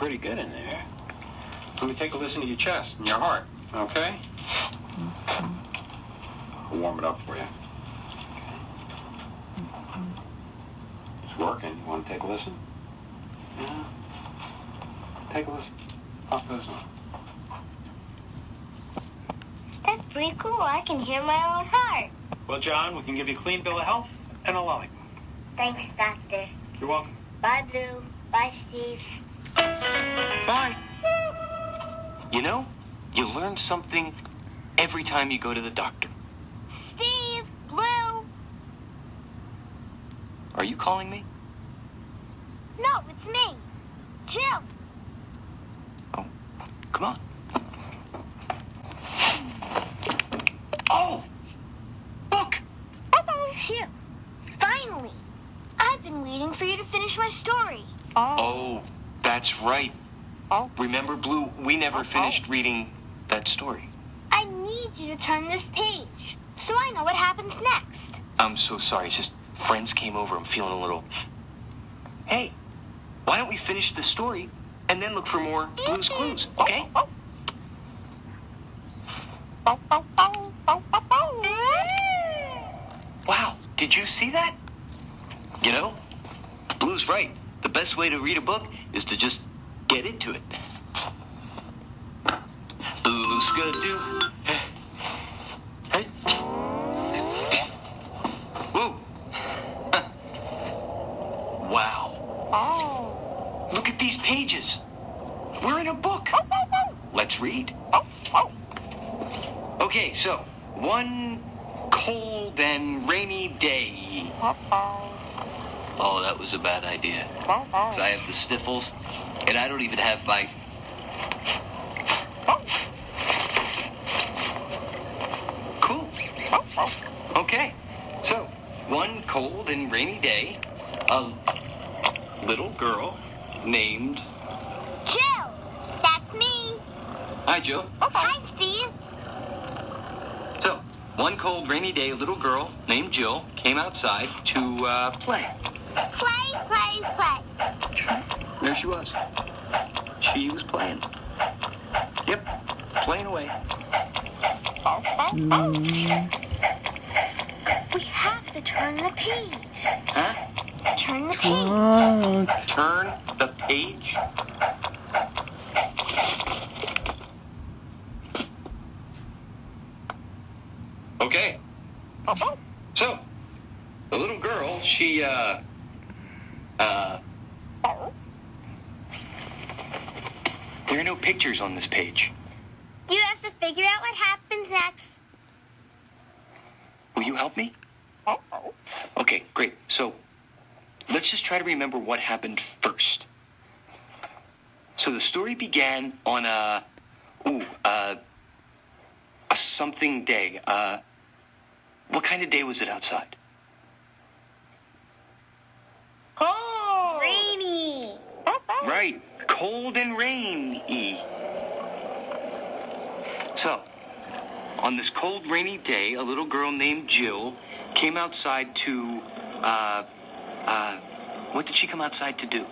pretty good in there. Let me take a listen to your chest and your heart, okay? I'll warm it up for you. It's working. You want to take a listen? Yeah. Take a listen. Pop those on. That's pretty cool. I can hear my own heart. Well, John, we can give you a clean bill of health and a lollipop. Thanks, Doctor. You're welcome. Bye, Blue. Bye, Steve. Bye. You know, you learn something every time you go to the doctor. Steve! Blue! Are you calling me? No, it's me. Jill. Oh, come on. Oh! Look! Phew. Finally. I've been waiting for you to finish my story. Oh, that's right. Remember, Blue, we never finished reading that story. I need you to turn this page so I know what happens next. I'm so sorry. It's just friends came over. I'm feeling a little... Hey, why don't we finish the story and then look for more Blue's Clues, okay? Wow, did you see that? You know, Blue's right. The best way to read a book is to just get into it. Blue's gonna do. Hey. Whoa. Wow. Look at these pages. We're in a book. Let's read. Okay, so one cold and rainy day. Oh, that was a bad idea. 'Cause I have the sniffles, and I don't even have my... Cool. Okay, so one cold and rainy day, a little girl named... Jill! That's me. Hi, Joe. Hi, Steve. So, one cold rainy day, a little girl named Jill came outside to play. Play, play, play. There she was. She was playing. Yep, playing away. We have to turn the page. Huh? Turn the page. Turn the page? Okay. So, the little girl, she, there are no pictures on this page. You have to figure out what happens next. Will you help me? Okay, great. So, let's just try to remember what happened first. So the story began on a something day. What kind of day was it outside? Oh, rainy. Right, cold and rainy. So, on this cold, rainy day, a little girl named Jill came outside to, what did she come outside to do?